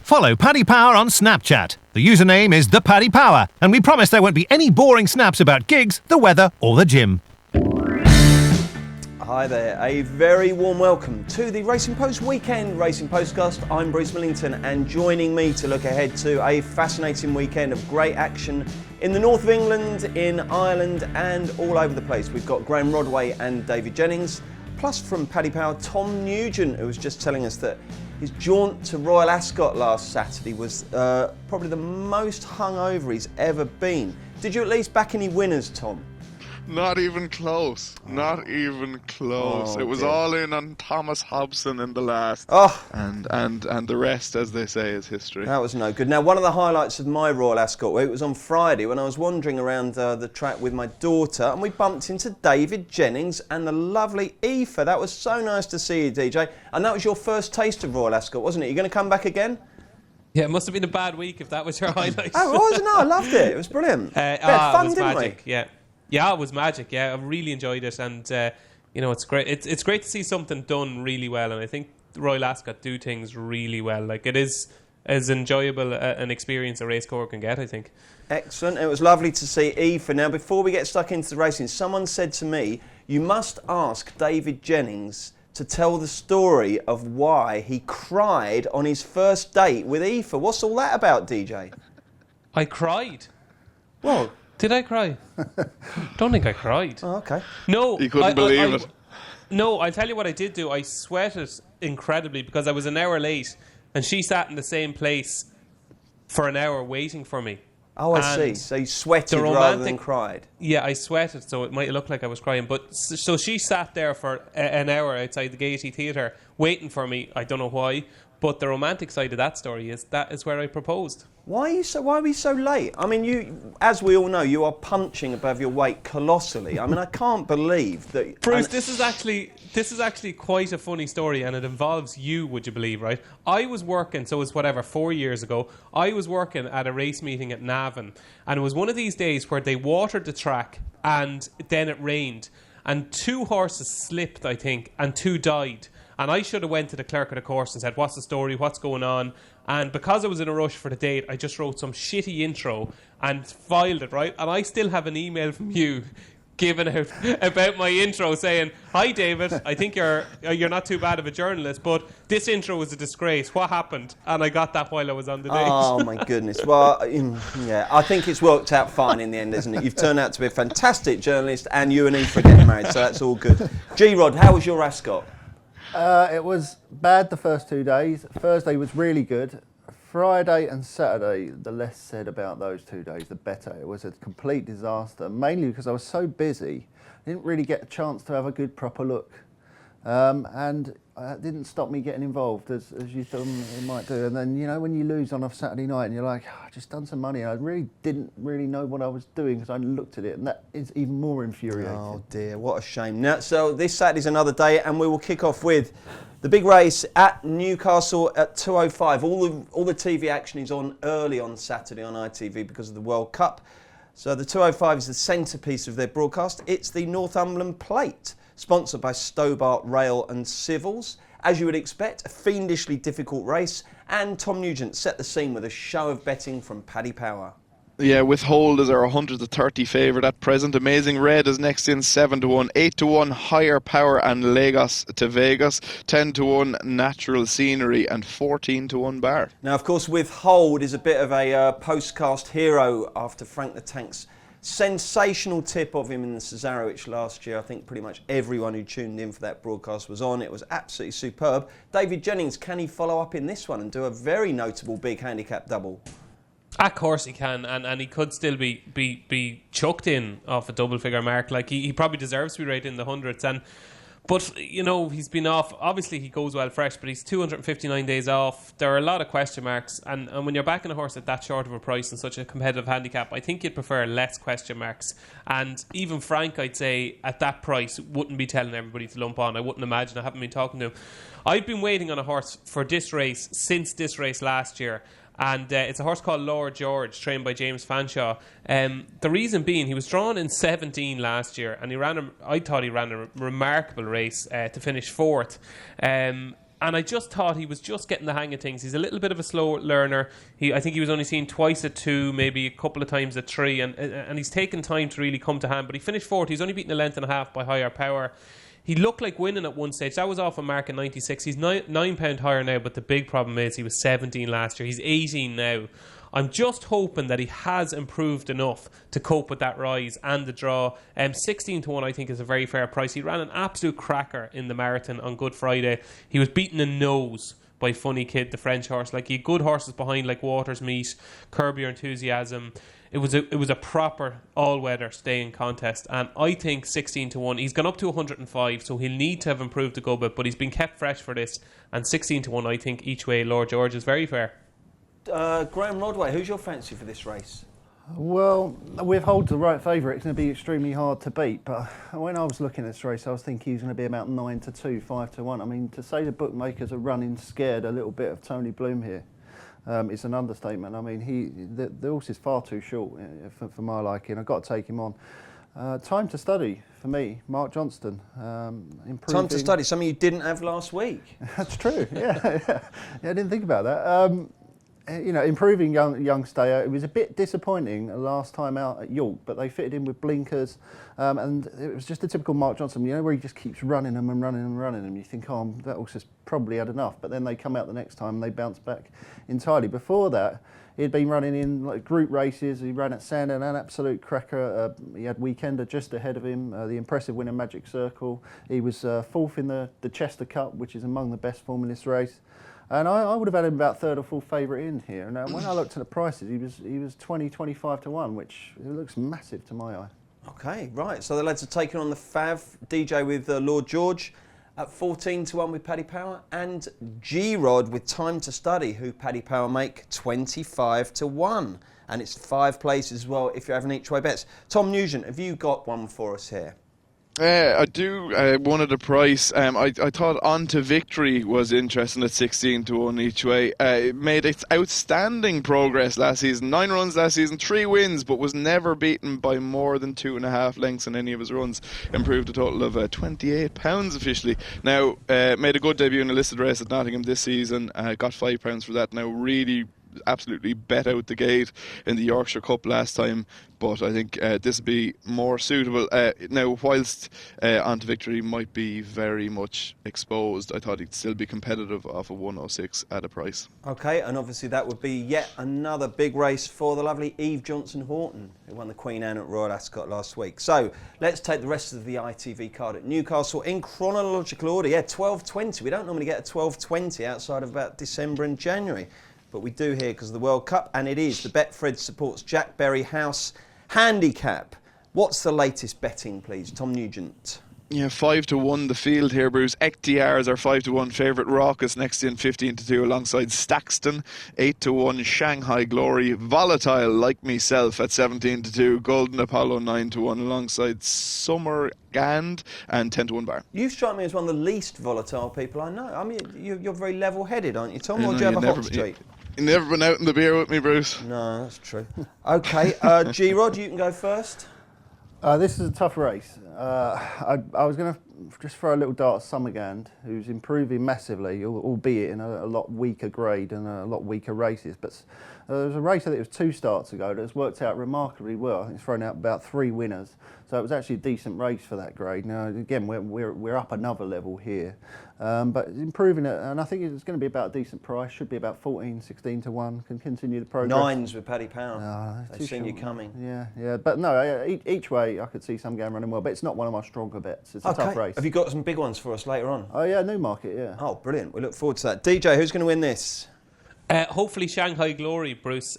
Follow Paddy Power on Snapchat. The username is @ThePaddyPower, and we promise there won't be any boring snaps about gigs, the weather, or the gym. Hi there, a very warm welcome to the Racing Post Weekend Racing Postcast. I'm Bruce Millington, and joining me to look ahead to a fascinating weekend of great action in the north of England, in Ireland, and all over the place. We've got Graham Rodway and Davey Jennings, plus from Paddy Power, Tom Nugent, who was just telling us that his jaunt to Royal Ascot last Saturday was probably the most hungover he's ever been. Did you at least back any winners, Tom? Not even close. Not even close. Oh, it was dear. all in on Thomas Hobson in the last. Oh. And the rest, as they say, is history. That was no good. Now, one of the highlights of my Royal Ascot week was on Friday when I was wandering around the track with my daughter, and we bumped into Davey Jennings and the lovely Aoife. That was so nice to see you, DJ. And that was your first taste of Royal Ascot, wasn't it? You going to come back again? Yeah, it must have been a bad week if that was your highlight. Oh, it was? No, I loved it. It was brilliant. We had fun, it was didn't magic. we? Yeah, it was magic. Yeah, I really enjoyed it, and it's great. It's great to see something done really well, and I think Royal Ascot do things really well. Like, it is as enjoyable an experience a race car can get, I think. Excellent. It was lovely to see Aoife. Now, before we get stuck into the racing, someone said to me, you must ask David Jennings to tell the story of why he cried on his first date with Aoife. What's all that about, DJ? I cried. Well, Did I cry? Don't think I cried. oh, okay. No. You couldn't believe it. No, I'll tell you what I did do. I sweated incredibly because I was an hour late and she sat in the same place for an hour waiting for me. Oh, I see. And So you sweated the rather than cried. Yeah, I sweated, so it might look like I was crying. But so she sat there for an hour outside the Gaiety Theatre waiting for me. I don't know why. But the romantic side of that story is that is where I proposed. Why are we so late? I mean, you, as we all know, you are punching above your weight colossally. I mean, I can't believe that. Bruce, this is actually quite a funny story, and it involves you, would you believe, right? I was working, so it was 4 years ago, I was working at a race meeting at Navan, and it was one of these days where they watered the track, and then it rained, and 2 horses slipped, I think, and 2 died. And I should have went to the clerk of the course and said, what's the story, what's going on? And because I was in a rush for the date, I just wrote some shitty intro and filed it, right? And I still have an email from you given out about my intro saying, hi David, I think you're not too bad of a journalist, but this intro was a disgrace. What happened? And I got that while I was on the date. Oh my goodness. Well, yeah, I think it's worked out fine in the end, isn't it? You've turned out to be a fantastic journalist, and you and Aoife are getting married, so that's all good. G-Rod, how was your Ascot? It was bad the first 2 days. Thursday was really good. Friday and Saturday, the less said about those 2 days, the better. It was a complete disaster, mainly because I was so busy. I didn't really get a chance to have a good, proper look. And it didn't stop me getting involved, as you thought it might do. And then, when you lose on a Saturday night and you're like, I just done some money, and I really didn't know what I was doing because I looked at it, and that is even more infuriating. Oh dear, what a shame. Now, so this Saturday's another day, and we will kick off with the big race at Newcastle at 2:05. All the TV action is on early on Saturday on ITV because of the World Cup. So the 2:05 is the centrepiece of their broadcast. It's the Northumberland Plate, sponsored by Stobart Rail and Civils. As you would expect, a fiendishly difficult race, and Tom Nugent set the scene with a show of betting from Paddy Power. Yeah, Withholders are 130 favourite at present. Amazing Red is next in 7-1, 8-1 Higher Power and Lagos to Vegas, 10-1 Natural Scenery, and 14-1 Bar. Now, of course, Withhold is a bit of a postcast hero after Frank the Tank's sensational tip of him in the Cesarewitch last year. I think pretty much everyone who tuned in for that broadcast was on. It was absolutely superb. David Jennings, can he follow up in this one and do a very notable big handicap double? Of course he can, and he could still be chucked in off a double figure mark. Like, he probably deserves to be right in the hundreds. But he's been off. Obviously he goes well fresh, but he's 259 days off. There are a lot of question marks, and when you're backing a horse at that short of a price and such a competitive handicap, I think you'd prefer less question marks. And even Frank, I'd say, at that price wouldn't be telling everybody to lump on. I wouldn't imagine. I haven't been talking to him. I've been waiting on a horse for this race since this race last year. And it's a horse called Lord George, trained by James Fanshawe. The reason being, he was drawn in 17 last year, and I thought he ran a remarkable race to finish fourth. And I just thought he was just getting the hang of things. He's a little bit of a slow learner. I think he was only seen twice at 2, maybe a couple of times at 3, and he's taken time to really come to hand. But he finished 4th. He's only beaten a length and a half by higher power. He looked like winning at one stage. That was off a mark in 96. He's £9 higher now, but the big problem is he was 17 last year. He's 18 now. I'm just hoping that he has improved enough to cope with that rise and the draw. 16 to 1, I think, is a very fair price. He ran an absolute cracker in the marathon on Good Friday. He was beaten in nose by Funny Kid, the French horse. Like, he had good horses behind, like Waters Meet, Curb Your Enthusiasm. It was a proper all-weather staying contest, and I think 16 to 1. He's gone up to 105, so he'll need to have improved a good bit, but he's been kept fresh for this. And 16 to 1, I think each way, Lord George, is very fair. Graham Rodway, who's your fancy for this race? Well, with Hold the right favourite, it's going to be extremely hard to beat. But when I was looking at this race, I was thinking he's going to be about 9 to 2, 5 to 1. I mean, to say the bookmakers are running scared a little bit of Tony Bloom here, it's an understatement. I mean, the horse is far too short for my liking. I've got to take him on. Time to study for me, Mark Johnston. Time to study, something you didn't have last week. That's true. Yeah, I didn't think about that. Improving young stayer. It was a bit disappointing last time out at York, but they fitted in with blinkers, and it was just a typical Mark Johnson, where he just keeps running them and running and running them. You think, that horse has probably had enough, but then they come out the next time and they bounce back entirely. Before that, he'd been running in like group races. He ran at Sandown, an absolute cracker. He had Weekender just ahead of him, the impressive winner Magic Circle. He was 4th in the Chester Cup, which is among the best form in this race. And I would have had him about 3rd or 4th favourite in here. And when I looked at the prices, he was 20, 25 to 1, which looks massive to my eye. Okay, right. So the lads are taking on the Fav DJ with Lord George at 14 to 1 with Paddy Power, and G-Rod with Time to Study, who Paddy Power make 25 to 1. And it's 5 places as well if you're having each way bets. Tom Nugent, have you got one for us here? I do. One at a price. I thought On to Victory was interesting at 16 to 1 each way. It made its outstanding progress last season. 9 runs last season, 3 wins, but was never beaten by more than 2.5 lengths in any of his runs. Improved a total of £28 officially. Now, made a good debut in a listed race at Nottingham this season. Got £5 for that. Now, really absolutely bet out the gate in the Yorkshire Cup last time, but I think this will be more suitable. Now, whilst On to Victory might be very much exposed, I thought he'd still be competitive off of 106 at a price. Okay, and obviously that would be yet another big race for the lovely Eve Johnson-Horton, who won the Queen Anne at Royal Ascot last week. So let's take the rest of the ITV card at Newcastle in chronological order. Yeah, 12:20. We don't normally get a 12:20 outside of about December and January. But we do here because of the World Cup, and it is the Betfred Supports Jack Berry House handicap. What's the latest betting, please? Tom Nugent. Yeah, 5 to 1 the field here, Bruce. Ekhtiar's our 5 to 1 favourite. Raucous next in 15 to 2 alongside Staxton. 8 to 1 Shanghai Glory. Volatile like myself at 17 to 2. Golden Apollo 9 to 1 alongside Summer Gand, and 10 to 1 Bar. You strike me as one of the least volatile people I know. I mean, you're very level-headed, aren't you, Tom? Or do you have a hot streak? You've never been out in the beer with me, Bruce. No, that's true. Okay, G-Rod, you can go first. This is a tough race. I was going to just throw a little dart at Summergand, who's improving massively, albeit in a lot weaker grade and a lot weaker races. But there was a race, I think it was 2 starts ago, that's worked out remarkably well. I think it's thrown out about 3 winners. So it was actually a decent race for that grade. Now, again, we're up another level here. But improving it, and I think it's going to be about a decent price. Should be about 14, 16 to 1. Can continue the progress. 9s with Paddy Power. They've seen you coming. Yeah. But no, each way I could see some game running well. But it's not one of my stronger bets. It's a tough race. Have you got some big ones for us later on? Oh yeah, Newmarket. Yeah. Oh, brilliant. We look forward to that. DJ, who's going to win this? Hopefully Shanghai Glory, Bruce.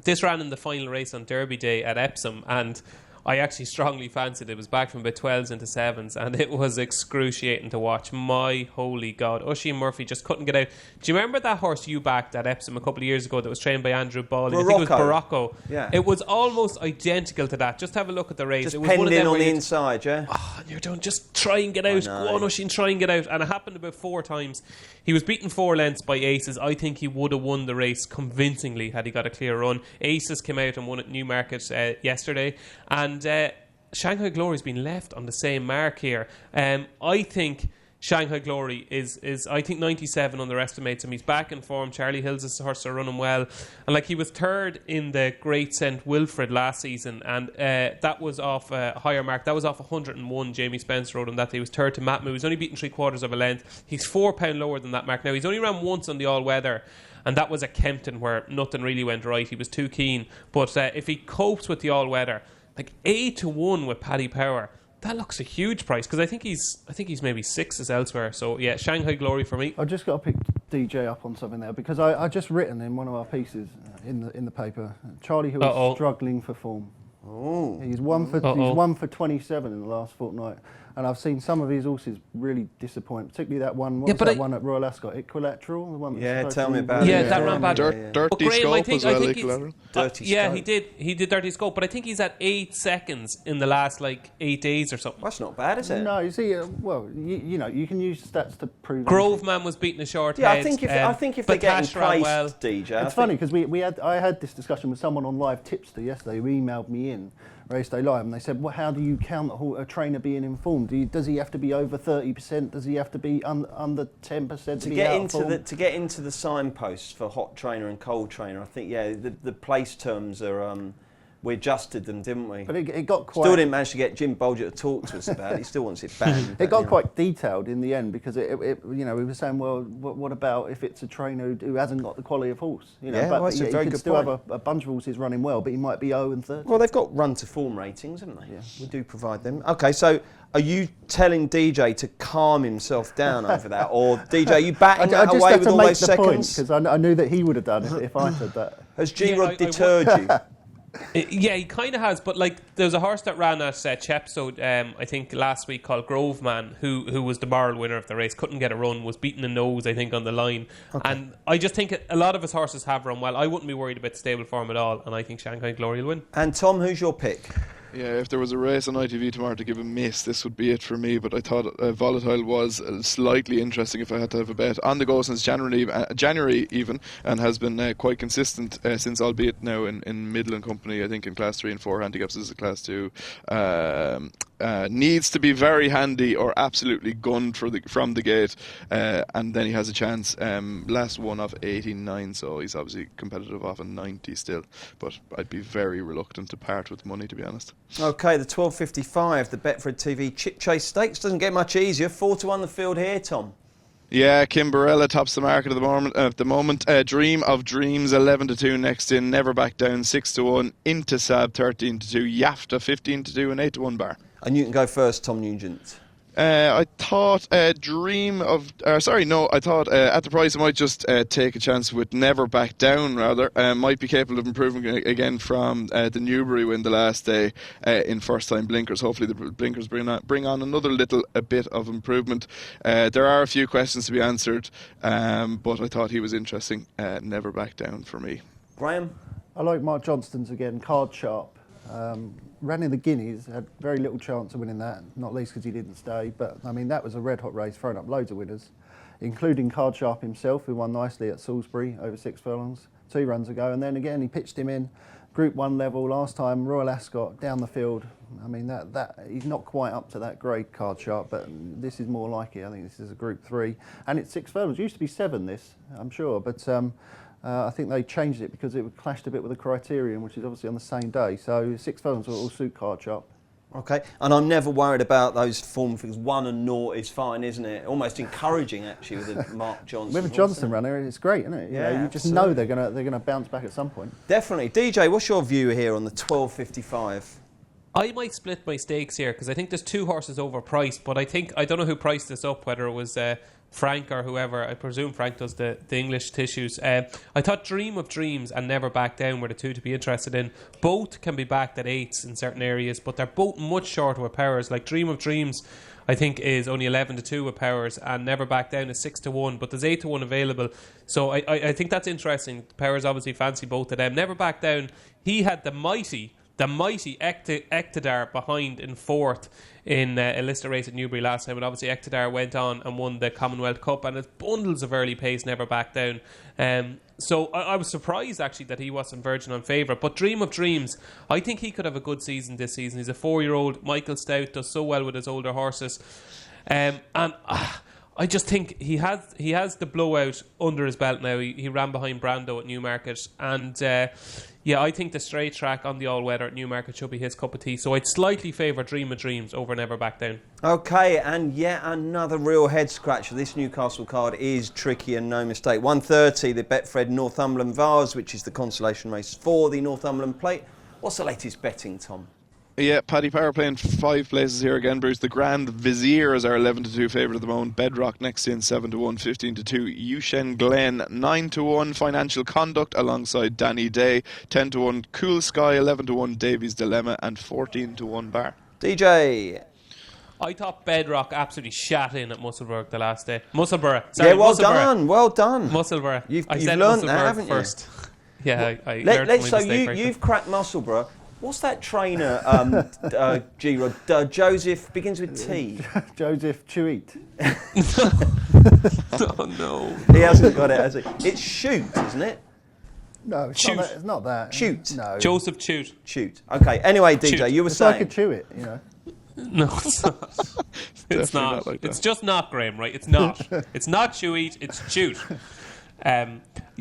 This ran in the final race on Derby Day at Epsom, and I actually strongly fancied it. It was back from about 12s into 7s, and it was excruciating to watch. My holy God. Oisin Murphy just couldn't get out. Do you remember that horse you backed at Epsom a couple of years ago that was trained by Andrew Bawley? I think it was Barocco. Yeah. It was almost identical to that. Just have a look at the race. Just it was penned one of them in on the inside, yeah? Oh, you're done. Just try and get out. Go on, Oisin, try and get out. And it happened about 4 times. He was beaten 4 lengths by Aces. I think he would have won the race convincingly had he got a clear run. Aces came out and won at Newmarket yesterday. And Shanghai Glory's been left on the same mark here. I think Shanghai Glory is I think 97 underestimates him. He's back in form. Charlie Hill's horse are running well, and like he was third in the Great St Wilfrid last season, and that was off a higher mark. That was off 101. Jamie Spencer rode on that day. He was third to Matmu. He's only beaten 3/4 of a length. He's £4 lower than that mark. Now he's only ran once on the all weather, and that was at Kempton where nothing really went right. He was too keen, but if he copes with the all weather, like 8-1 with Paddy Power. That looks a huge price because I think he's maybe 6 elsewhere. So yeah, Shanghai Glory for me. I just got to pick DJ up on something there because I just written in one of our pieces in the paper. Charlie Hill is struggling for form. Oh, he's one for 27 in the last fortnight, and I've seen some of his horses really disappoint, particularly that one. What was that one at Royal Ascot, Equilateral? The one tell me about it. Yeah, that ran bad. Dirty Scope as well. Dirty yeah, Scope. he did Dirty Scope, but I think he's at 8 seconds in the last 8 days or something. That's not bad, is it? No, you see, well, you know, you can use stats to prove. Groveman was beating a short head. I think if they're getting placed, well. DJ. It's funny because I had this discussion with someone on Live Tipster yesterday who emailed me in Race Day Live, and they said, well, how do you count a trainer being informed? Does he have to be over 30%? Does he have to be under 10% to get into the signposts for hot trainer and cold trainer? I think the place terms are we adjusted them, didn't we? But it got quite. Still didn't manage to get Jim Bolger to talk to us about it. He still wants it banned. It got quite detailed in the end because it we were saying, well, what about if it's a trainer who hasn't got the quality of horse? You know, but that's a very he could good still point. have a bunch of horses running well, but he might be 0 and 30. Well, they've got run to form ratings, haven't they? Yeah. We do provide them. Okay, so are you telling DJ to calm himself down over that, or DJ, are you batting that away with all those seconds? Because I knew that he would have done it if I said that. Has G-Rod deterred you? Yeah, he kind of has, but there's a horse that ran at Chepstow, I think last week, called Groveman, who was the moral winner of the race, couldn't get a run, was beaten in nose, I think, on the line. Okay. And I just think a lot of his horses have run well. I wouldn't be worried about stable form at all, and I think Shanghai Glory will win. And Tom, who's your pick? Yeah, if there was a race on ITV tomorrow to give a miss, this would be it for me. But I thought Volatile was slightly interesting if I had to have a bet. On the go since January even, and has been quite consistent since, albeit now in Midland Company, I think in Class 3 and 4 handicaps. This is a Class 2. Needs to be very handy or absolutely gunned from the gate, and then he has a chance. Last one off 89, so he's obviously competitive off a 90 still. But I'd be very reluctant to part with money, to be honest. Okay, the 12.55, the Betfred TV Chip Chase Stakes doesn't get much easier. 4-1 the field here, Tom. Yeah, Kimberella tops the market at the moment. Dream of Dreams 11-2 next in. Never Back Down 6-1. Intisab 13-2. Yafta 15-2 and 8-1 bar. And you can go first, Tom Nugent. I thought I thought at the price I might just take a chance with Never Back Down, rather. Might be capable of improving again from the Newbury win the last day in first time blinkers. Hopefully the blinkers bring on another little bit of improvement. There are a few questions to be answered, but I thought he was interesting. Never Back Down for me. Graham? I like Mark Johnston's again, card sharp. Ran in the Guineas, had very little chance of winning that, not least because he didn't stay. But I mean, that was a red hot race, throwing up loads of winners, including Card Sharp himself, who won nicely at Salisbury over 6 furlongs 2 runs ago. And then again, he pitched him in Group 1 level last time, Royal Ascot, down the field. I mean, that he's not quite up to that grade, Card Sharp, but this is more like it. I think this is a Group 3, and it's 6 furlongs. It used to be 7, this, I'm sure, but I think they changed it because it clashed a bit with the criterion, which is obviously on the same day. So 6 furlongs will suit Card Sharp. Okay, and I'm never worried about those form figures. 1 and 0 is fine, isn't it? Almost encouraging, actually, with a Mark Johnson. With a Johnson runner, it's great, isn't it? Yeah, you just know they're gonna bounce back at some point. Definitely. DJ, what's your view here on the 12.55? I might split my stakes here because I think there's 2 horses overpriced, but I don't know who priced this up, whether it was Frank or whoever. I presume Frank does the English tissues. I thought Dream of Dreams and Never Back Down were the 2 to be interested in. Both can be backed at 8s in certain areas, but they're both much shorter with powers. Like Dream of Dreams, I think, is only 11-2 with powers, and Never Back Down is 6-1, but there's 8-1 available. So I think that's interesting. The powers obviously fancy both of them. Never Back Down, he had the mighty Eqtidar behind in 4th in a Lister race at Newbury last time, and obviously Eqtidar went on and won the Commonwealth Cup, and it's bundles of early pace, Never Back Down. So I was surprised actually that he wasn't Virgin on favourite. But Dream of Dreams, I think he could have a good season this season. He's a 4-year-old. Michael Stout does so well with his older horses, and I just think he has the blowout under his belt now. He ran behind Brando at Newmarket, and I think the straight track on the all-weather at Newmarket should be his cup of tea. So I'd slightly favour Dream of Dreams over Never Back Down. Okay, and yet another real head scratcher. This Newcastle card is tricky and no mistake. 1:30, the Betfred Northumberland Vase, which is the consolation race for the Northumberland Plate. What's the latest betting, Tom? Yeah, Paddy Power playing 5 places here again, Bruce. The Grand Vizier is our 11-2 favourite at the moment. Bedrock next in 7-1, 15-2. Yushen Glen 9-1. Financial Conduct alongside Danny Day 10-1. Cool Sky 11-1. Davies Dilemma and 14-1 Bar. DJ. I thought Bedrock absolutely shat in at Musselburgh the last day. Musselburgh. Sorry, yeah, well done. Musselburgh. You've learned that, haven't you? First. Yeah, I learned from my mistake. You've cracked Musselburgh. What's that trainer, G-Rod? Joseph, begins with T. Joseph Chewitt. Oh, no. He hasn't got it, has he? It's Shoot, isn't it? No, it's not that. Shoot. No. Joseph Shoot. Shoot. Okay, anyway, DJ, Shoot. you were it's saying... like a Chewitt, you know. No, it's not. It's not. Like it's just not, Graham, right? It's not. It's not Chewitt, it's Shoot.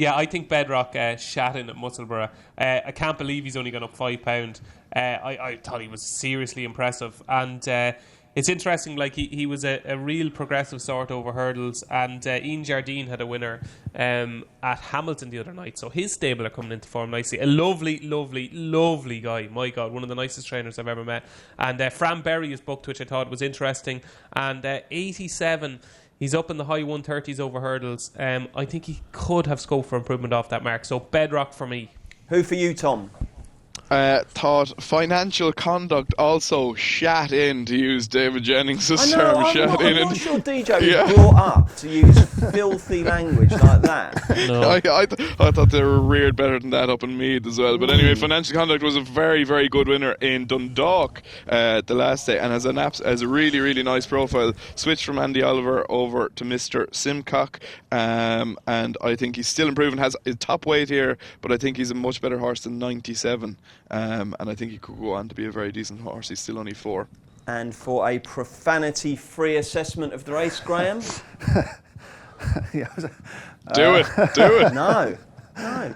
I think Bedrock shat in at Musselburgh. I can't believe he's only gone up £5. I thought he was seriously impressive, and it's interesting. Like he was a real progressive sort over hurdles, and Ian Jardine had a winner at Hamilton the other night. So his stable are coming into form nicely. A lovely, lovely, lovely guy. My God, one of the nicest trainers I've ever met. And Fran Berry is booked, which I thought was interesting. And 87. He's up in the high 130s over hurdles. I think he could have scope for improvement off that mark. So Bedrock for me. Who for you, Tom? Thought Financial Conduct also shat in, to use David Jennings' term. I'm not sure DJ was brought up to use filthy language like that. No. I thought they were reared better than that up in Meath as well. But anyway, Financial Conduct was a very, very good winner in Dundalk the last day, and has a really, really nice profile. Switched from Andy Oliver over to Mr. Simcock, and I think he's still improving. Has a top weight here, but I think he's a much better horse than 97. And I think he could go on to be a very decent horse. He's still only 4. And for a profanity-free assessment of the race, Graham? Do it. No,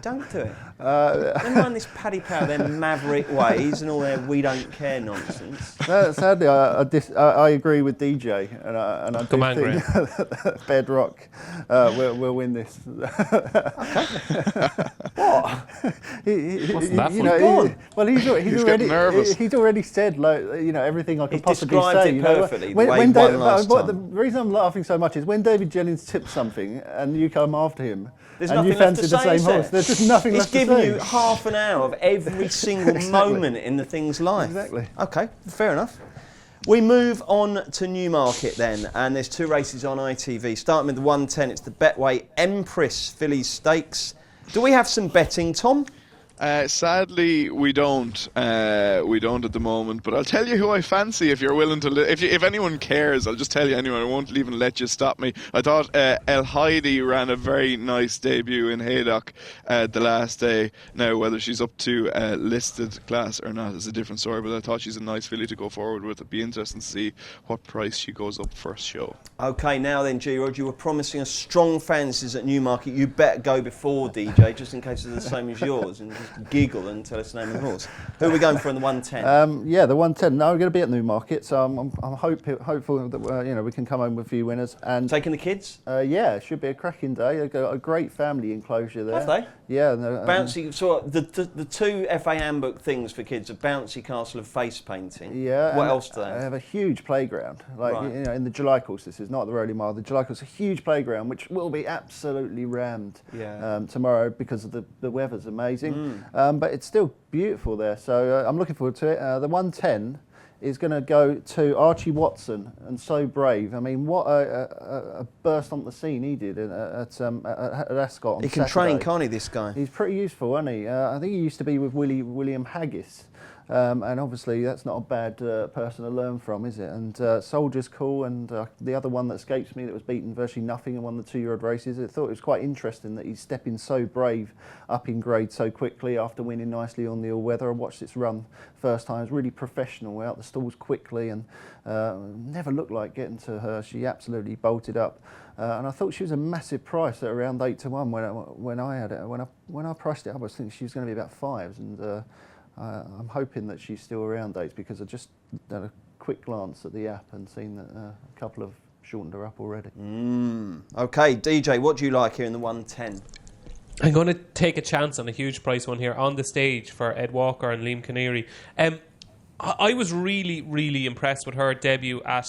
don't do it. Never mind this Paddy Power, their maverick ways and all their we don't care nonsense. Sadly, I agree with DJ, and I do think that Bedrock will win this. Okay. What? He's already said everything I could possibly say. It perfectly. The reason I'm laughing so much is when David Jennings tips something and you come after him. There's and you fancy the same horse. There's just nothing left to say. He's given you half an hour of every single moment in the thing's life. Exactly. Okay, fair enough. We move on to Newmarket then, and there's 2 races on ITV. Starting with the 110, it's the Betway Empress Phillies Stakes. Do we have some betting, Tom? Sadly, we don't. We don't at the moment. But I'll tell you who I fancy if you're willing to. If anyone cares, I'll just tell you anyway. I won't even let you stop me. I thought El Heidi ran a very nice debut in Haydock the last day. Now, whether she's up to listed class or not is a different story. But I thought she's a nice filly to go forward with. It'd be interesting to see what price she goes up first show. Okay, now then, G-Rod, you were promising us strong fancies at Newmarket. You better go before DJ, just in case they're the same as yours. And giggle and tell us the name of the horse. Who are we going for in the 110? The 110. No, we're going to be at Newmarket, so I'm hopeful that we can come home with a few winners. And taking the kids? It should be a cracking day. A great family enclosure there. Have they? Yeah. Bouncy. So the 2 FA handbook things for kids are bouncy castle of face painting. Yeah. What else do they? They have a huge playground, in the July course. This is not the Rowley Mile. The July course is a huge playground, which will be absolutely rammed tomorrow because of the weather's amazing. But it's still beautiful there, so I'm looking forward to it. The 110 is going to go to Archie Watson and So Brave. I mean, what a burst on the scene he did at Ascot on He can Saturday. train, can't he, this guy? He's pretty useful, isn't he? I think he used to be with William Haggis. And obviously that's not a bad person to learn from, is it? And Soldier's cool, and the other one that escapes me that was beaten virtually nothing and won the 2-year-old races. I thought it was quite interesting that he's stepping so brave up in grade so quickly after winning nicely on the all-weather. I watched its run first time. It was really professional, out the stalls quickly, and never looked like getting to her. She absolutely bolted up. And I thought she was a massive price at around 8-1 when I had it. When I priced it up, I was thinking she was going to be about 5s, and I'm hoping that she's still around 8s, because I just had a quick glance at the app and seen that a couple have shortened her up already. Okay, DJ, what do you like here in the 110? I'm going to take a chance on a huge price one here on the stage for Ed Walker and Liam Canary. I was really, really impressed with her debut at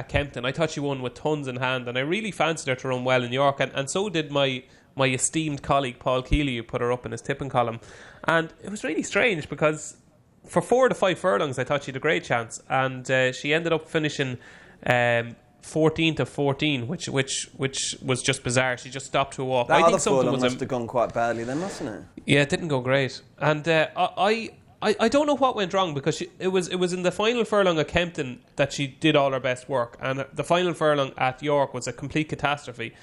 Kempton. I thought she won with tons in hand, and I really fancied her to run well in York, and so did my esteemed colleague Paul Keeley, who put her up in his tipping column. And it was really strange, because for 4 to 5 furlongs I thought she had a great chance, and she ended up finishing 14 to 14, which was just bizarre. She just stopped to a walk. That I think other something furlong must have gone quite badly then, mustn't it? Yeah, it didn't go great, and I don't know what went wrong, because it was in the final furlong at Kempton that she did all her best work, and the final furlong at York was a complete catastrophe.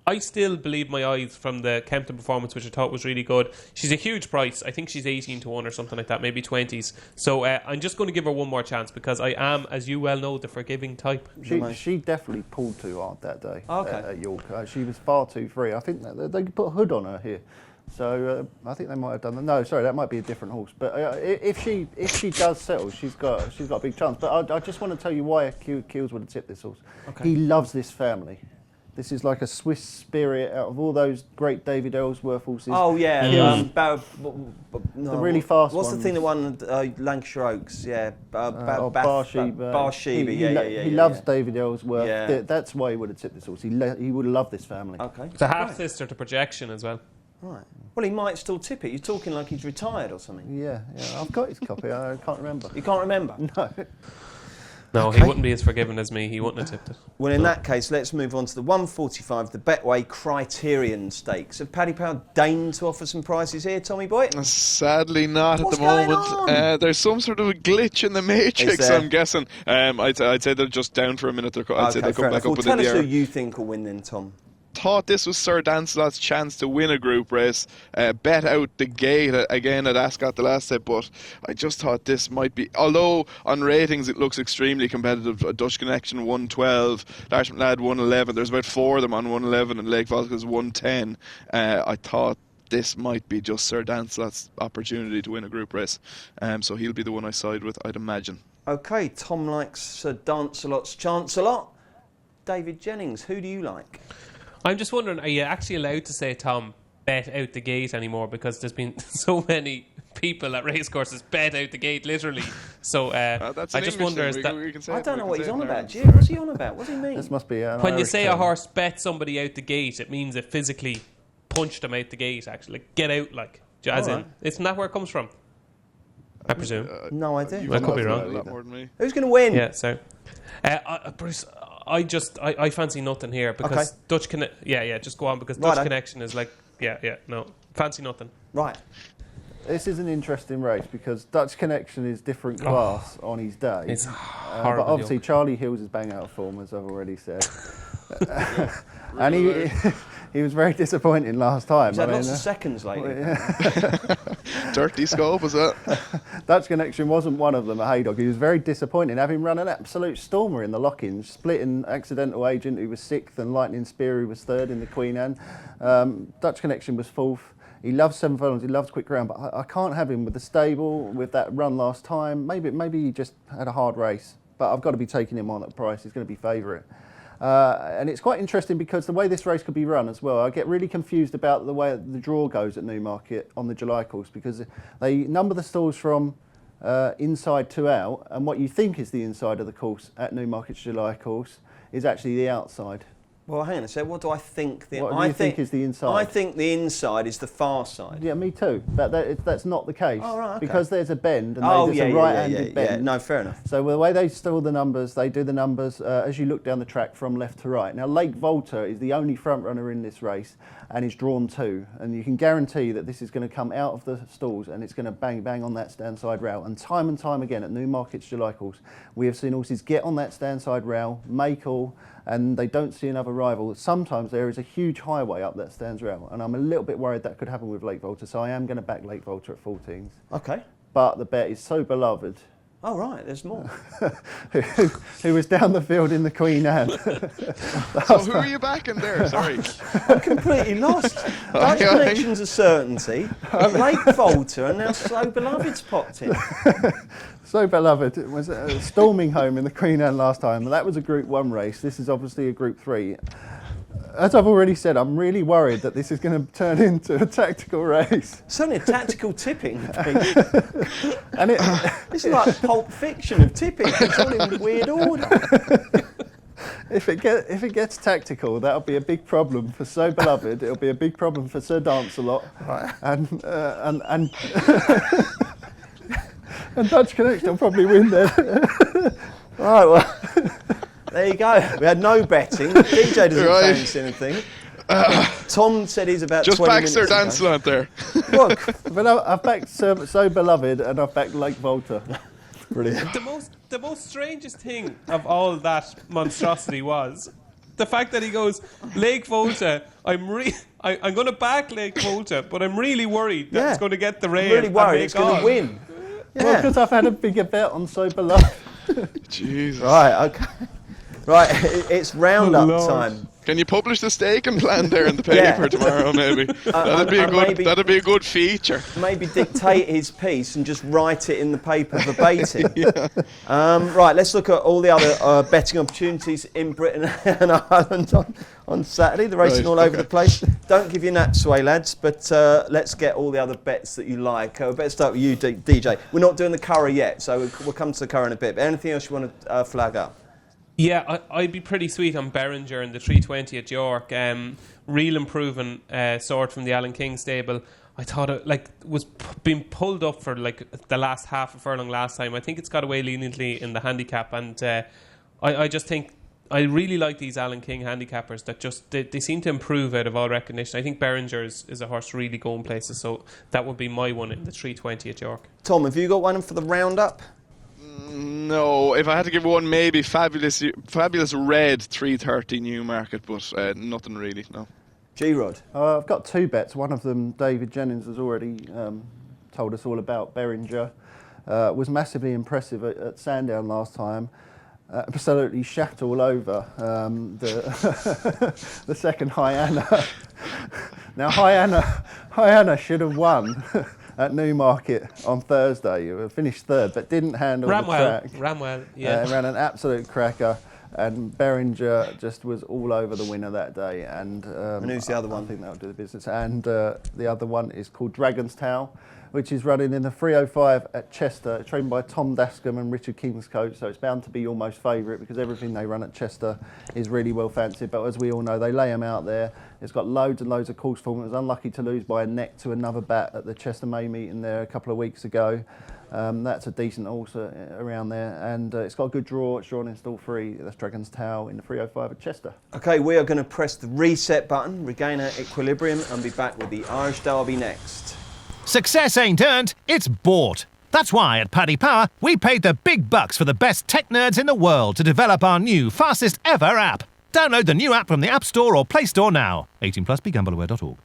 I still believe my eyes from the Kempton performance, which I thought was really good. She's a huge price. I think she's 18-1 or something like that, maybe 20s. So I'm just going to give her one more chance, because I am, as you well know, the forgiving type. She definitely pulled too hard that day Okay. at York. She was far too free. I think that they could put a hood on her here. So I think they might have done that. No, sorry, that might be a different horse. But if she does settle, she's got a big chance. But I just want to tell you why Keels would have tipped this horse. Okay. He loves this family. This is like a Swiss spirit out of all those great David Ellsworth horses. Oh yeah, the really fast What's ones. the thing that won Lancashire Oaks? Yeah, Barsheba. He loves David Ellsworth. Yeah. That's why he would have tipped this horse. He would have loved this family. Okay. It's a half-sister to Projection as well. Right. Well, he might still tip it. You're talking like he's retired or something. Yeah. I've got his copy. I can't remember. You can't remember? No. No, Okay. he wouldn't be as forgiving as me. He wouldn't have tipped it. Well, in that case, let's move on to the 145, the Betway Criterion Stakes. Have Paddy Power deigned to offer some prices here, Tommy boy? Sadly not What's at the going moment. on? There's some sort of a glitch in the Is matrix, there? I'm guessing. I'd say they're just down for a minute. I'd say they'll come back up within Tell the us who hour. you think will win then, Tom. Thought this was Sir Dancelot's chance to win a group race. Bet out the gate again at Ascot the last set, but I just thought this might be, although on ratings it looks extremely competitive. Dutch Connection 112, Larsham Lad 111, there's about 4 of them on 111, and Lake Vodka's 110. I thought this might be just Sir Dancelot's opportunity to win a group race, so he'll be the one I side with, I'd imagine. Okay, Tom likes Sir Dancelot's chance a lot. David Jennings, who do you like? I'm just wondering, are you actually allowed to say, Tom, bet out the gate anymore? Because there's been so many people at racecourses bet out the gate, literally. So That's I an just English wonder, thing. is that We can say I it, don't we know can what say he's it on in about. Ireland. Jim, what's he on about? What does he mean? This must be an when you Irish say a term. horse bet somebody out the gate, it means it physically punched them out the gate, actually. Like, get out, like, as in. Isn't that where it comes from? I presume. No idea. You I could be know wrong. a lot more than me. Who's going to win? Yeah, so Bruce, I fancy nothing here, because Okay. Dutch Connection. Yeah, just go on, because Righto. Dutch Connection is like, no, fancy nothing. Right. This is an interesting race because Dutch Connection is different class on his day. It's But horrible. obviously Charlie Hills is bang out of form, as I've already said. And he was very disappointing last time. He's had lots of seconds lately. Dirty scope, is that? Dutch Connection wasn't one of them at Haydock. He was very disappointing, having run an absolute stormer in the lock-ins, splitting Accidental Agent, who was 6th, and Lightning Spear, who was 3rd in the Queen Anne. Dutch Connection was 4th. He loves 7 furlongs, he loves quick ground, but I can't have him with the stable, with that run last time. Maybe he just had a hard race, but I've got to be taking him on at price. He's going to be favourite. And it's quite interesting because the way this race could be run as well, I get really confused about the way the draw goes at Newmarket on the July course, because they number the stalls from inside to out, and what you think is the inside of the course at Newmarket's July course is actually the outside. Well, hang on a sec. What do I think? What do you think is the inside? I think the inside is the far side. Yeah, me too. But that's not the case. Oh, right, okay. Because there's a bend, and there's a right-handed bend. Yeah. No, fair enough. So the way they store the numbers, they do the numbers as you look down the track from left to right. Now, Lake Volta is the only front runner in this race, and is drawn 2. And you can guarantee that this is going to come out of the stalls, and it's going to bang, bang on that stand side rail. And time again at Newmarket July course, we have seen horses get on that stand side rail, make all, and they don't see another rival. Sometimes there is a huge highway up that stands rail, and I'm a little bit worried that could happen with Lake Volta, so I am going to back Lake Volta at 14s. Okay. But the bet is So Beloved, Oh, right, there's more. who was down the field in the Queen Anne. So who are you backing there? Sorry. I'm completely lost. Dutch Connection's a certainty. Lake Volta, and now So Beloved's popped in. So Beloved was storming home in the Queen Anne last time. That was a Group 1 race. This is obviously a Group 3. As I've already said, I'm really worried that this is going to turn into a tactical race. It's only a tactical tipping, Pete. And It's like Pulp Fiction of tipping. It's all in weird order. If it gets tactical, that'll be a big problem for So Beloved. It'll be a big problem for Sir Dance-A-Lot, Right. and and Dutch Connection will probably win there. Right, well, there you go. We had no betting. DJ doesn't Right. fancy anything. Tom said he's about Just 20 back minutes Sir ago. Dance-A-Lot there. Look, But I've backed So Beloved, and I've backed Lake Volta. brilliant. The most strangest thing of all that monstrosity was the fact that he goes, Lake Volta, I'm going to back Lake Volta, but I'm really worried that Yeah. it's going to get the I'm rail. really and worried make it's going on. to win. Well, Yeah. because I've had a bigger bet on So Beloved. Jesus. Right, okay. Right, it's roundup Lord. time. Can you publish the staking plan there in the paper Yeah. tomorrow? Maybe that'd be a good. maybe- That'd be a good feature. Maybe dictate his piece and just write it in the paper verbatim. Right, let's look at all the other betting opportunities in Britain and Ireland on Saturday. The racing Right, all over okay. the place. Don't give your nats away, lads, but let's get all the other bets that you like. Better start with you, DJ. We're not doing the Curragh yet, so we'll come to the Curragh in a bit. But anything else you want to flag up? Yeah, I'd be pretty sweet on Beringer in the 320 at York. Real improving sort from the Alan King stable. I thought it was being pulled up for the last half a furlong last time. I think it's got away leniently in the handicap, and I just think I really like these Alan King handicappers that just they seem to improve out of all recognition. I think Beringer is a horse really going places, so that would be my one in the 320 at York. Tom, have you got one for the roundup? No, if I had to give one, maybe Fabulous Red 330 Newmarket, but nothing really. No. G-Rod. I've got 2 bets. One of them, David Jennings has already told us all about. Beringer was massively impressive at Sandown last time. Absolutely shat all over the second Hyanna. Now Hyanna should have won at Newmarket on Thursday. Finished 3rd, but didn't handle the track. Ramwell, yeah. Ran an absolute cracker, and Beringer just was all over the winner that day. And who's the other one? I think that'll do the business. And the other one is called Dragon's Towel, which is running in the 305 at Chester, trained by Tom Dascombe and Richard Kingscote, so it's bound to be your most favourite because everything they run at Chester is really well fancied. But as we all know, they lay them out there. It's got loads and loads of course form. It was unlucky to lose by a neck to another bat at the Chester May meeting there a couple of weeks ago. That's a decent horse around there, and it's got a good draw. It's drawn in stall 3. That's Dragon's Towel in the 305 at Chester. Okay, we are going to press the reset button, regain our equilibrium, and be back with the Irish Derby next. Success ain't earned, it's bought. That's why at Paddy Power, we paid the big bucks for the best tech nerds in the world to develop our new, fastest ever app. Download the new app from the App Store or Play Store now. 18 plus, begambleaware.org.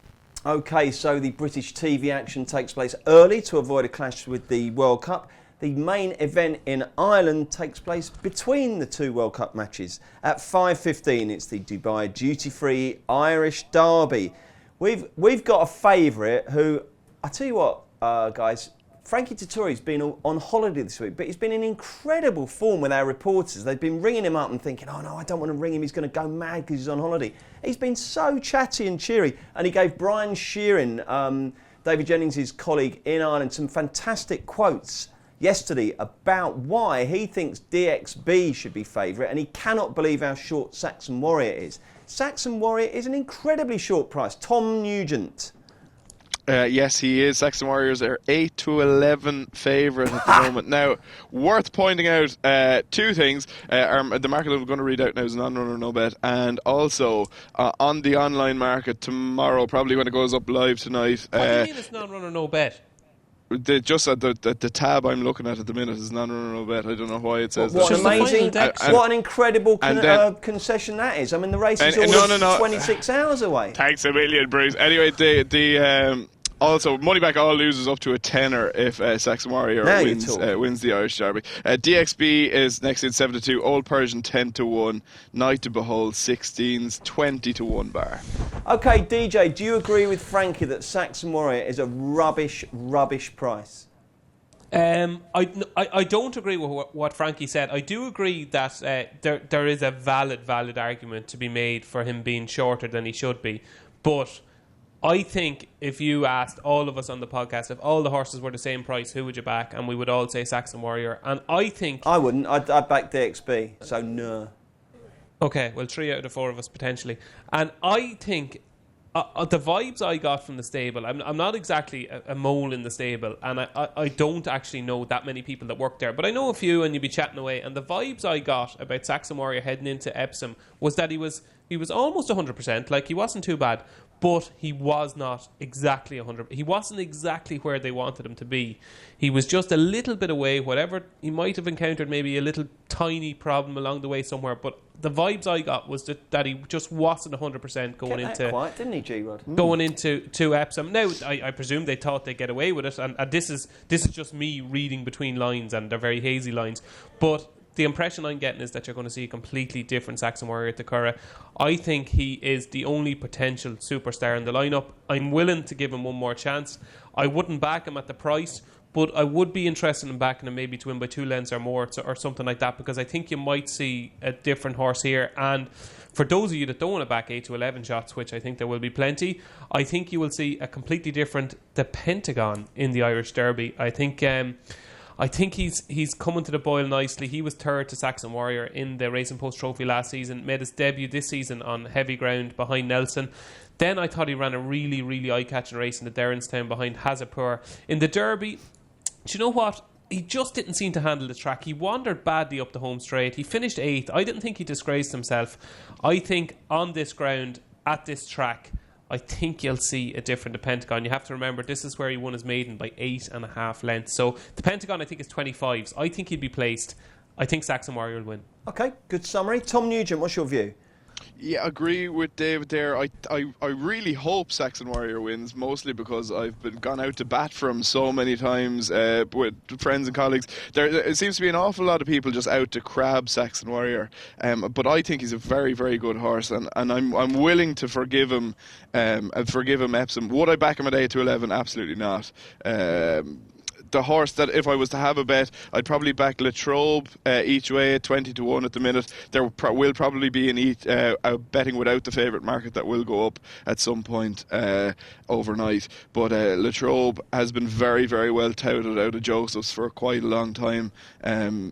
Okay, so the British TV action takes place early to avoid a clash with the World Cup. The main event in Ireland takes place between the 2 World Cup matches. At 5:15, it's the Dubai duty-free Irish Derby. We've got a favourite who, I tell you what, guys, Frankie Dettori's been on holiday this week, but he's been in incredible form with our reporters. They've been ringing him up and thinking, oh no, I don't want to ring him, he's going to go mad because he's on holiday. He's been so chatty and cheery, and he gave Brian Sheeran, Davey Jennings' colleague in Ireland, some fantastic quotes yesterday about why he thinks DXB should be favourite, and he cannot believe how short Saxon Warrior is. Saxon Warrior is an incredibly short price. Tom Nugent. Yes, he is. Saxon Warriors are 8-11 favourite at the moment. Now, worth pointing out two things. The market I'm going to read out now is non-runner, no bet. And also, on the online market tomorrow, probably when it goes up live tonight. What do you mean it's non-runner, no bet? Just at the tab I'm looking at the minute is non-runner, no bet. I don't know why it says What that. an amazing, what an incredible concession that is. I mean, the race is always 26 hours away. Thanks a million, Bruce. Anyway, also, money back all losers up to a tenner if Saxon Warrior wins the Irish Derby. DXB is next in 7-2, Old Persian 10-1, Night to Behold 16s 20-1 bar. Okay, DJ, do you agree with Frankie that Saxon Warrior is a rubbish price? I don't agree with what Frankie said. I do agree that there is a valid argument to be made for him being shorter than he should be, but I think if you asked all of us on the podcast, if all the horses were the same price, who would you back? And we would all say Saxon Warrior. And I think... I wouldn't. I'd back DXB, so no. Okay, well, 3 out of the 4 of us potentially. And I think the vibes I got from the stable, I'm not exactly a mole in the stable, and I don't actually know that many people that work there, but I know a few, and you'd be chatting away. And the vibes I got about Saxon Warrior heading into Epsom was that he was almost 100%, like he wasn't too bad, but he was not exactly 100%. He wasn't exactly where they wanted him to be. He was just a little bit away, whatever. He might have encountered maybe a little tiny problem along the way somewhere, but the vibes I got was that he just wasn't 100% going into... quiet, didn't he, G-Rod? Going into Epsom. Now, I presume they thought they'd get away with it, and this is just me reading between lines, and they're very hazy lines, but the impression I'm getting is that you're going to see a completely different Saxon Warrior at the Curragh. I think he is the only potential superstar in the lineup. I'm willing to give him one more chance. I wouldn't back him at the price, but I would be interested in backing him maybe to win by 2 lengths or more, or something like that, because I think you might see a different horse here. And for those of you that don't want to back 8-11 shots, which I think there will be plenty, I think you will see a completely different The Pentagon in the Irish Derby. I think he's coming to the boil nicely. He was third to Saxon Warrior in the Racing Post Trophy last season, made his debut this season on heavy ground behind Nelson. Then I thought he ran a really, really eye-catching race in the Derrinstown behind Hazapur. In the Derby, do you know what? He just didn't seem to handle the track. He wandered badly up the home straight. He finished 8th. I didn't think he disgraced himself. I think on this ground, at this track, I think you'll see a different The Pentagon. You have to remember, this is where he won his maiden by 8.5 lengths. So The Pentagon, I think, is 25s. I think he'd be placed. I think Saxon Warrior will win. Okay, good summary. Tom Nugent, what's your view? Yeah, I agree with David there. I really hope Saxon Warrior wins, mostly because I've gone out to bat for him so many times with friends and colleagues. It seems to be an awful lot of people just out to crab Saxon Warrior, but I think he's a very, very good horse, and I'm willing to forgive him Epsom. Would I back him at 8-11? Absolutely not. The horse that, if I was to have a bet, I'd probably back Latrobe each way at 20-1 at the minute. There will probably be a betting without the favourite market that will go up at some point overnight. But Latrobe has been very, very well touted out of Joseph's for quite a long time.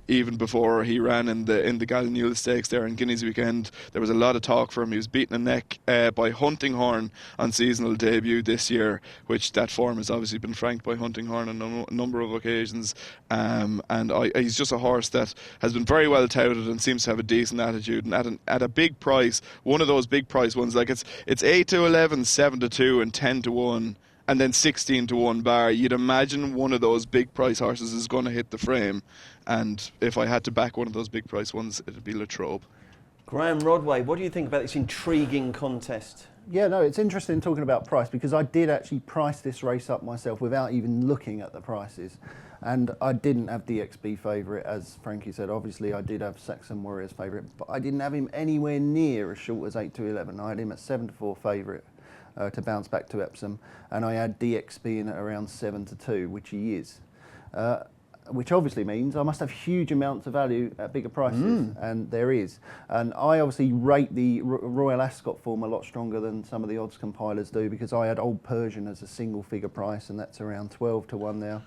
Even before he ran in the Gallinule Stakes there in Guineas Weekend, there was a lot of talk for him. He was beaten a neck by Huntinghorn on seasonal debut this year, which that form has obviously been franked by Huntinghorn on a number of occasions, and he's just a horse that has been very well touted and seems to have a decent attitude, and at a big price, one of those big price ones, like it's 8-11, 7-2 and 10-1 and then 16-1 bar. You'd imagine one of those big price horses is going to hit the frame, and if I had to back one of those big price ones, it'd be Latrobe. Graham Rodway, what do you think about this intriguing contest? Yeah, no, it's interesting talking about price, because I did actually price this race up myself without even looking at the prices. And I didn't have DXB favourite, as Frankie said. Obviously, I did have Saxon Warrior's favourite, but I didn't have him anywhere near as short as 8-11. I had him at 7-4 favourite to bounce back to Epsom. And I had DXB in at around 7-2, which he is. Which obviously means I must have huge amounts of value at bigger prices, and there is. And I obviously rate the Royal Ascot form a lot stronger than some of the odds compilers do, because I had Old Persian as a single figure price, and that's around 12-1 now.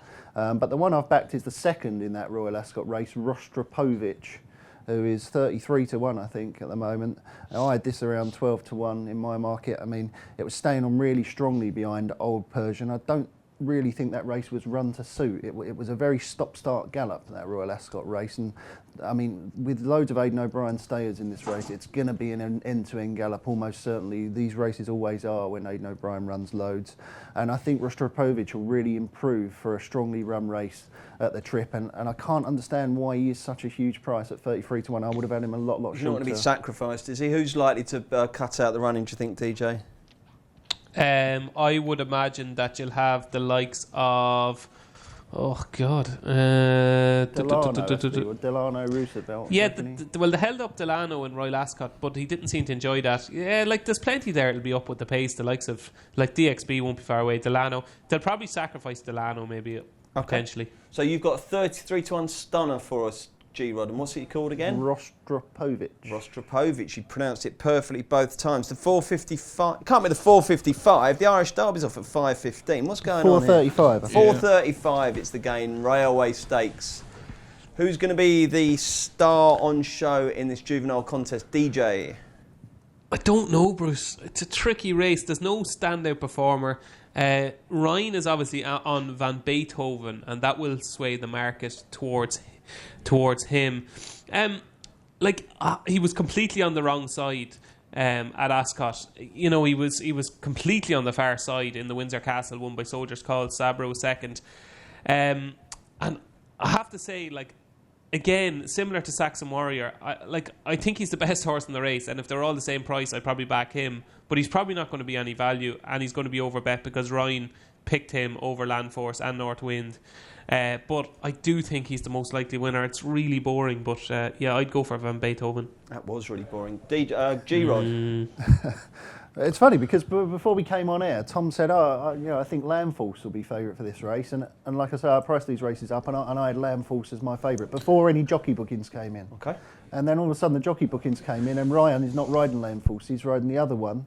But the one I've backed is the second in that Royal Ascot race, Rostropovich. who is 33-1, I think, at the moment. I had this around 12-1 in my market. I mean, it was staying on really strongly behind Old Persian. I don't really think that race was run to suit. It was a very stop-start gallop, that Royal Ascot race, and I mean, with loads of Aidan O'Brien stayers in this race, it's going to be an end-to-end gallop almost certainly. These races always are when Aidan O'Brien runs loads, and I think Rostropovich will really improve for a strongly run race at the trip, and I can't understand why he is such a huge price at 33-1. I would have had him a lot shorter. He's not going to be sacrificed, is he? Who's likely to cut out the running, do you think, DJ? I would imagine that you'll have the likes of, Delano Roosevelt. Yeah, they held up Delano in Royal Ascot, but he didn't seem to enjoy that. Yeah, like there's plenty there that'll be up with the pace. The likes of, like DXB won't be far away. Delano, they'll probably sacrifice Delano maybe, potentially. So you've got a 33-1 stunner for us, G-Rod, and what's he called again? Rostropovich. You pronounced it perfectly both times. The 455, can't be the 455. The Irish Derby's off at 5:15. What's going on here? 4:35. 4:35. It's the gain. Railway Stakes. Who's going to be the star on show in this juvenile contest, DJ? I don't know, Bruce. It's a tricky race. There's no standout performer. Ryan is obviously on Van Beethoven, and that will sway the market towards him. He was completely on the wrong side at Ascot. You know, he was completely on the far side in the Windsor Castle, won by Soldiers Call. Sabro was second, and I have to say, again, similar to Saxon Warrior, I think he's the best horse in the race, and if they're all the same price, I'd probably back him. But he's probably not going to be any value, and he's going to be overbet because Ryan picked him over Landforce and North Wind. But I do think he's the most likely winner. It's really boring, but I'd go for Van Beethoven. That was really boring. G-Rod. It's funny because before we came on air, Tom said, I think Landforce will be favourite for this race. And like I say, I priced these races up and I had Landforce as my favourite before any jockey bookings came in. Okay. And then all of a sudden the jockey bookings came in and Ryan is not riding Landforce, he's riding the other one,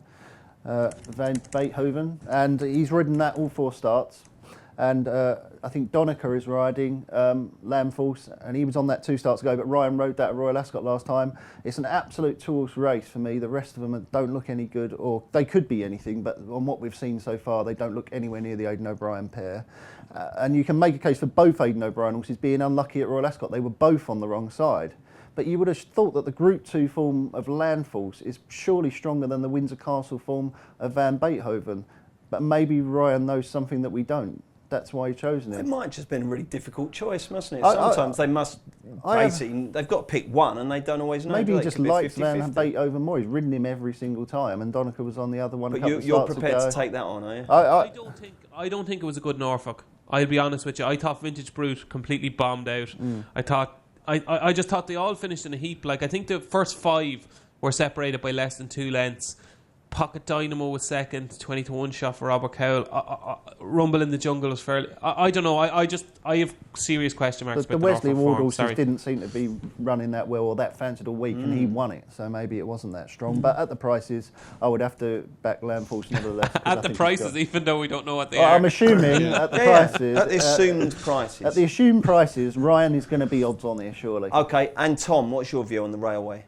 Van Beethoven. And he's ridden that all 4 starts. And I think Donica is riding Landforce, and he was on that 2 starts ago, but Ryan rode that at Royal Ascot last time. It's an absolute two-horse race for me. The rest of them don't look any good, or they could be anything, but on what we've seen so far, they don't look anywhere near the Aidan O'Brien pair. And you can make a case for both Aidan O'Brien horses being unlucky at Royal Ascot. They were both on the wrong side. But you would have thought that the Group 2 form of Landforce is surely stronger than the Windsor Castle form of Van Beethoven. But maybe Ryan knows something that we don't. That's why he's chosen it. It might have just been a really difficult choice, mustn't it? Sometimes they must they've got to pick one and they don't always know. Maybe he just likes Van Beethoven more. He's ridden him every single time, and Donica was on the other one. But you're prepared to take that on, are you? I don't think it was a good Norfolk. I'll be honest with you. I thought Vintage Brute completely bombed out. I just thought they all finished in a heap. I think the first 5 were separated by less than 2 lengths. Pocket Dynamo was second, 20-1 shot for Robert Cowell. Rumble in the Jungle was fairly... I don't know. I have serious question marks about the Wesley Ward horses didn't seem to be running that well or that fancied all week, and he won it, so maybe it wasn't that strong. But at the prices, I would have to back Landforce nevertheless. At the prices, even though we don't know what they are. I'm assuming at the prices... At the assumed prices. At the assumed prices, Ryan is going to be odds on here, surely. OK, and Tom, what's your view on the railway?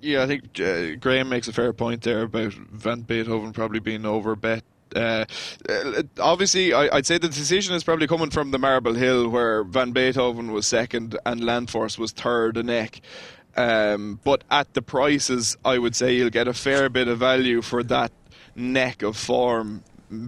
Yeah, I think Graham makes a fair point there about Van Beethoven probably being overbet. Obviously, I'd say the decision is probably coming from the Marble Hill, where Van Beethoven was second and Landforce was third a neck. But at the prices, I would say you'll get a fair bit of value for that neck of form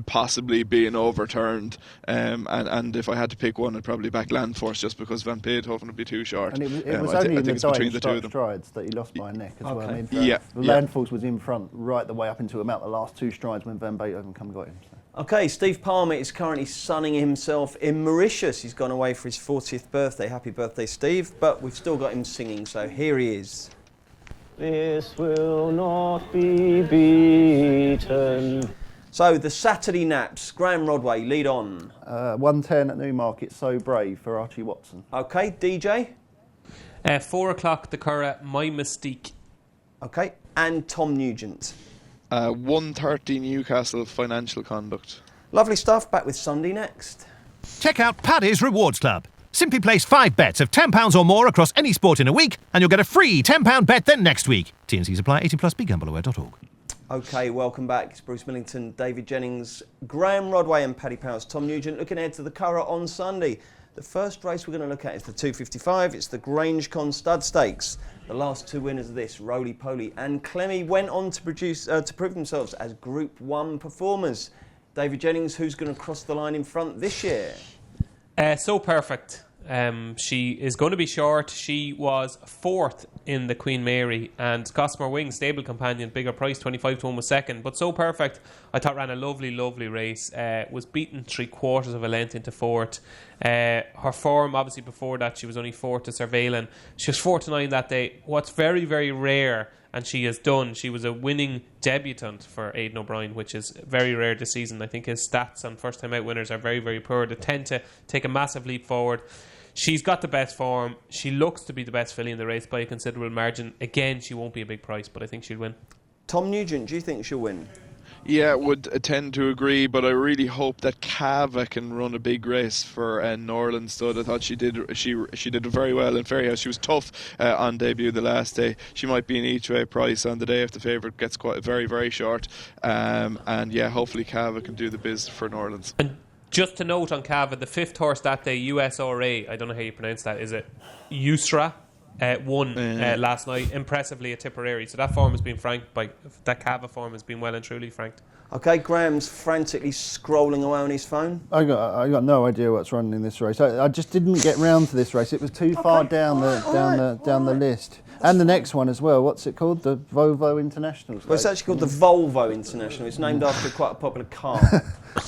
possibly being overturned, and if I had to pick one, I'd probably back Landforce just because Van Beethoven would be too short. And it was only in the dying strides that he lost by a neck as well. I mean, Landforce was in front right the way up into about the last 2 strides when Van Beethoven come and got him. So. OK, Steve Palmer is currently sunning himself in Mauritius. He's gone away for his 40th birthday. Happy birthday, Steve. But we've still got him singing, so here he is. This will not be beaten. So, the Saturday Naps. Graham Rodway, lead on. 110 at Newmarket, So Brave for Archie Watson. OK, DJ? 4 o'clock, the Curragh, My Mystique. OK, and Tom Nugent. 1:30 Newcastle, Financial Conduct. Lovely stuff. Back with Sunday next. Check out Paddy's Rewards Club. Simply place 5 bets of £10 or more across any sport in a week, and you'll get a free £10 bet then next week. T&Cs apply. 18 plus. BeGambleAware.org. Okay, welcome back. It's Bruce Millington, Davey Jennings, Graham Rodway and Paddy Power's Tom Nugent looking ahead to the Curragh on Sunday. The first race we're going to look at is the 255. It's the Grange Stud Stakes. The last 2 winners of this, Roly Poly and Clemmy, went on to prove themselves as Group 1 performers. Davey Jennings, who's going to cross the line in front this year? So Perfect. She is going to be short. She was 4th in the Queen Mary, and Gossamer Wing, stable companion, bigger price, 25 to 1 was second. But So Perfect, I thought, ran a lovely race. Was beaten 3/4 of a length into 4th. Her form, obviously, before that, she was only 4th to Surveillance. She was 4 to 9 that day. What's very, very rare, and she has done, she was a winning debutant for Aidan O'Brien, which is very rare this season. I think his stats on first time out winners are very, very poor. They tend to take a massive leap forward. She's got the best form. She looks to be the best filly in the race by a considerable margin. Again, she won't be a big price, but I think she'll win. Tom Nugent, do you think she'll win? Yeah, would tend to agree, but I really hope that Cava can run a big race for Norland Stud. I thought she did very well in Fairyhouse. She was tough on debut the last day. She might be an each way price on the day if the favourite gets quite very, very short. And yeah, hopefully Cava can do the biz for Norlands. And just to note on Cava, the 5th horse that day, USRA, I don't know how you pronounce that, is it Usra? Won last night impressively at Tipperary. So that form has been that Cava form has been well and truly franked. Okay, Graham's frantically scrolling away on his phone. I got no idea what's running in this race. I just didn't get round to this race. It was too far down the list. And the next one as well. What's it called? The Volvo International. Well, it's actually called the Volvo International. It's named after quite a popular car.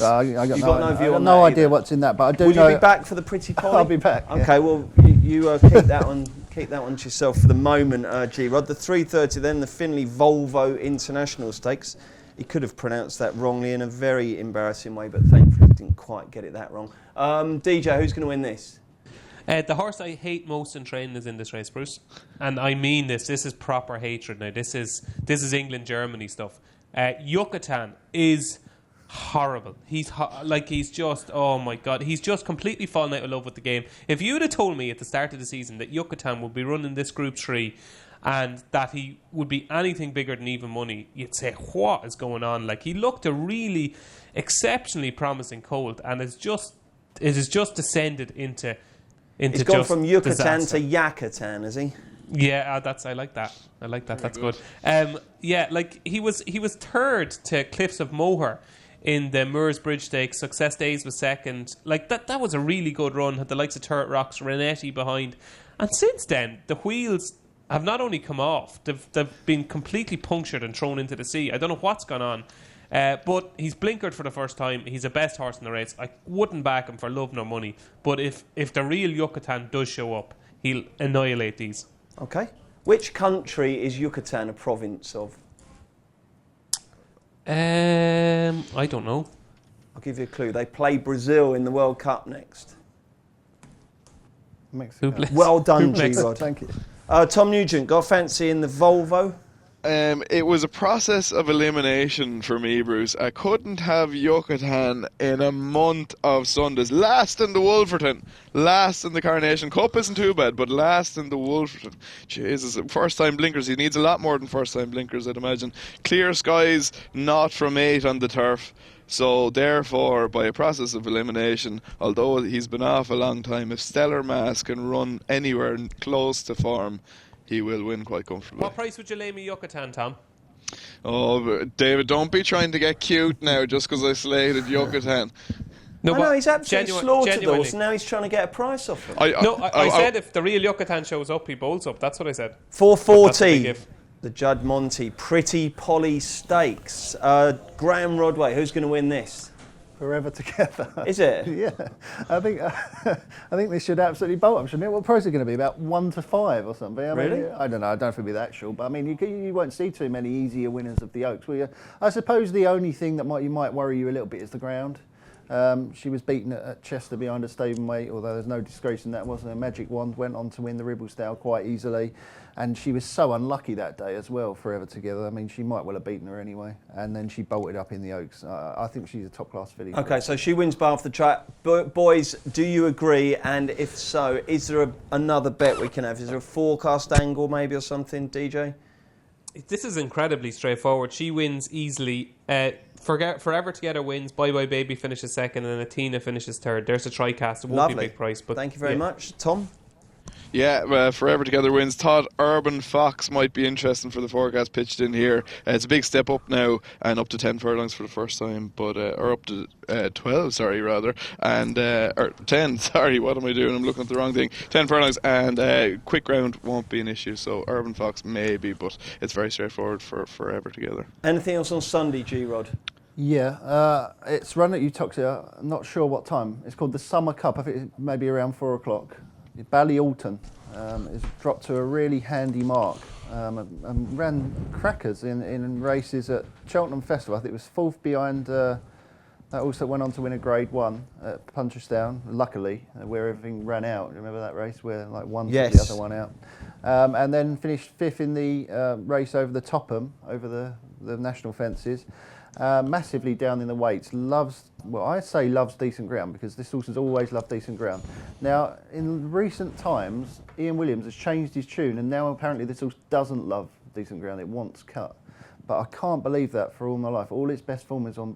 I got no idea what's in that, but I do know. Will you be back for the Pretty Polly? I'll be back. Okay, yeah. well, you keep that one. Keep that one to yourself for the moment, G-Rod. The 3:30 then, the Finlay Volvo International Stakes. He could have pronounced that wrongly in a very embarrassing way, but thankfully he didn't quite get it that wrong. DJ, who's going to win this? The horse I hate most in training is in this race, Bruce. And I mean this. This is proper hatred now. This is England-Germany stuff. Yucatan is horrible. He's just, oh my God, he's just completely fallen out of love with the game. If you would have told me at the start of the season that Yucatan would be running this Group 3 and that he would be anything bigger than even money, you'd say, what is going on? Like, he looked a really exceptionally promising colt, and it has just descended into He's gone from Yucatan disaster. to Yakatan, has he? Yeah, I like that. That's good. Yeah, like he was 3rd to Cliffs of Moher in the Moors Bridge Stakes. Success Days was 2nd. Like that was a really good run. Had the likes of Turret Rocks, Renetti behind, and since then the wheels have not only come off, they've been completely punctured and thrown into the sea. I don't know what's gone on. But he's blinkered for the first time. He's the best horse in the race. I wouldn't back him for love nor money. But if the real Yucatan does show up, he'll annihilate these. Okay. Which country is Yucatan a province of? I don't know. I'll give you a clue. They play Brazil in the World Cup next. Mexico. Well done, G-Rod. Thank you. Tom Nugent, got fancy in the Volvo? It was a process of elimination for me, Bruce. I couldn't have Yucatan in a month of Sundays. Last in the Wolverton, last in the Coronation Cup isn't too bad, but last in the Wolverton. Jesus, first time blinkers. He needs a lot more than first time blinkers, I'd imagine. Clear skies, not from 8 on the turf. So therefore, by a process of elimination, although he's been off a long time, if Stellar Mass can run anywhere close to form, he will win quite comfortably. What price would you lay me Yucatan, Tom? Oh, David, don't be trying to get cute now just because I slated Yucatan. No, he's absolutely slaughtered those, and now he's trying to get a price off him. I said if the real Yucatan shows up, he bowls up. That's what I said. 440. The Judd Monty Pretty Polly Stakes. Graham Rodway, who's going to win this? Forever Together. Is it? Yeah. I think this should absolutely bolt up, shouldn't it? What price is it going to be? About 1 to 5 or something? Really? I don't know. I don't know if it'll be that short, but I mean, you won't see too many easier winners of the Oaks, will you? I suppose the only thing that might worry you a little bit is the ground. She was beaten at Chester behind a stable weight, although there's no disgrace in that. Wasn't a magic wand. Went on to win the Ribblesdale quite easily, and she was so unlucky that day as well. Forever Together. I mean, she might well have beaten her anyway, and then she bolted up in the Oaks. I think she's a top class filly. Okay, so she wins by off the track. Boys, do you agree? And if so, is there another bet we can have? Is there a forecast angle maybe or something, DJ? This is incredibly straightforward. She wins easily. Forever Together wins. Bye Bye Baby finishes second, and Athena finishes third. There's a tri-cast. It won't Lovely. be a big price, but thank you very much, Tom. Yeah, Forever Together wins. Thought Urban Fox might be interesting for the forecast pitched in here. It's a big step up now, and up to 10 furlongs for the first time, but or up to 12, sorry, rather, and or 10. Sorry, what am I doing? I'm looking at the wrong thing. 10 furlongs, and quick ground won't be an issue. So Urban Fox maybe, but it's very straightforward for Forever Together. Anything else on Sunday, G-Rod? Yeah, it's run at Uttoxeter. I'm not sure what time. It's called the Summer Cup. I think it's maybe around 4 o'clock. Ballyalton is dropped to a really handy mark and ran crackers in races at Cheltenham Festival. I think it was fourth behind. That also went on to win a Grade 1 at Punchestown, luckily, where everything ran out. Remember that race where like one took the other one out? And then finished fifth in the race over the Topham, over the national fences. Massively down in the weights, loves decent ground, because this horse has always loved decent ground. Now, in recent times, Ian Williams has changed his tune, and now apparently this horse doesn't love decent ground, it wants cut. But I can't believe that for all my life. All its best form is on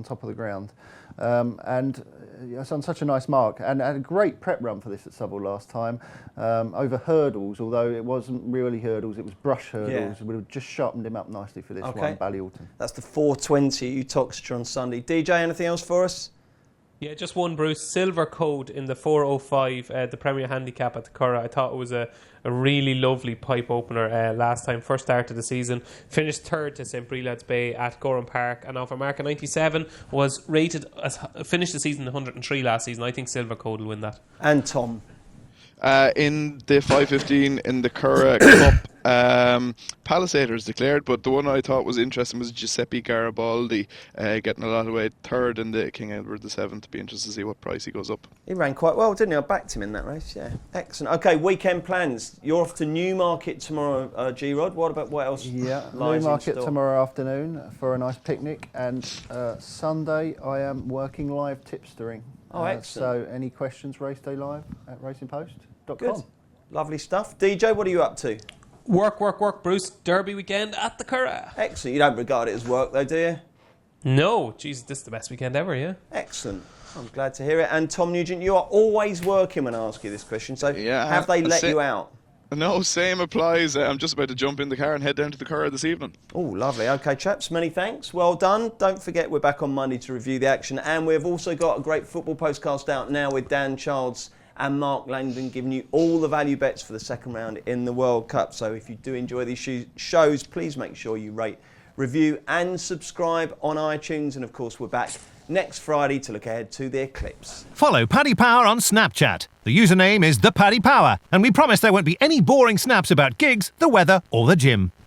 top of the ground. And it's on such a nice mark. And had a great prep run for this at Southwell last time. Over hurdles, although it wasn't really hurdles, it was brush hurdles. Would have just sharpened him up nicely for this one, Ballyalton. That's the 4:20 Uttoxeter on Sunday. DJ, anything else for us? Yeah, just one, Bruce. Silver Code in the 4:05, the Premier Handicap at the Curragh. I thought it was a really lovely pipe opener last time. First start of the season. Finished third to St. Prelad's Bay at Gorham Park. And off a mark of 97, was rated as finished the season 103 last season. I think Silver Code will win that. And Tom? In the 5:15 in the Curragh Cup, Palisaders declared, but the one I thought was interesting was Giuseppe Garibaldi, getting a lot of weight, third in the King Edward VII. Be interested to see what price he goes up. He ran quite well, didn't he? I backed him in that race. Yeah, excellent. Okay, weekend plans. You're off to Newmarket tomorrow, G-Rod. What else? Yeah, Newmarket tomorrow afternoon for a nice picnic, and Sunday I am working live tipstering. Oh, excellent. So any questions, Race Day Live at racingpost.com. Good. Lovely stuff. DJ, what are you up to? Work, Bruce. Derby weekend at the Curragh. Excellent. You don't regard it as work, though, do you? No. Jeez, this is the best weekend ever, yeah? Excellent. I'm glad to hear it. And Tom Nugent, you are always working when I ask you this question, so have they let you out? No, same applies. I'm just about to jump in the car and head down to the Curragh this evening. Oh, lovely. Okay, chaps, many thanks. Well done. Don't forget, we're back on Monday to review the action, and we've also got a great football postcast out now with Dan Childs and Mark Langdon giving you all the value bets for the second round in the World Cup. So if you do enjoy these shows, please make sure you rate, review and subscribe on iTunes. And of course, we're back next Friday to look ahead to the eclipse. Follow Paddy Power on Snapchat. The username is the Paddy Power, and we promise there won't be any boring snaps about gigs, the weather or the gym.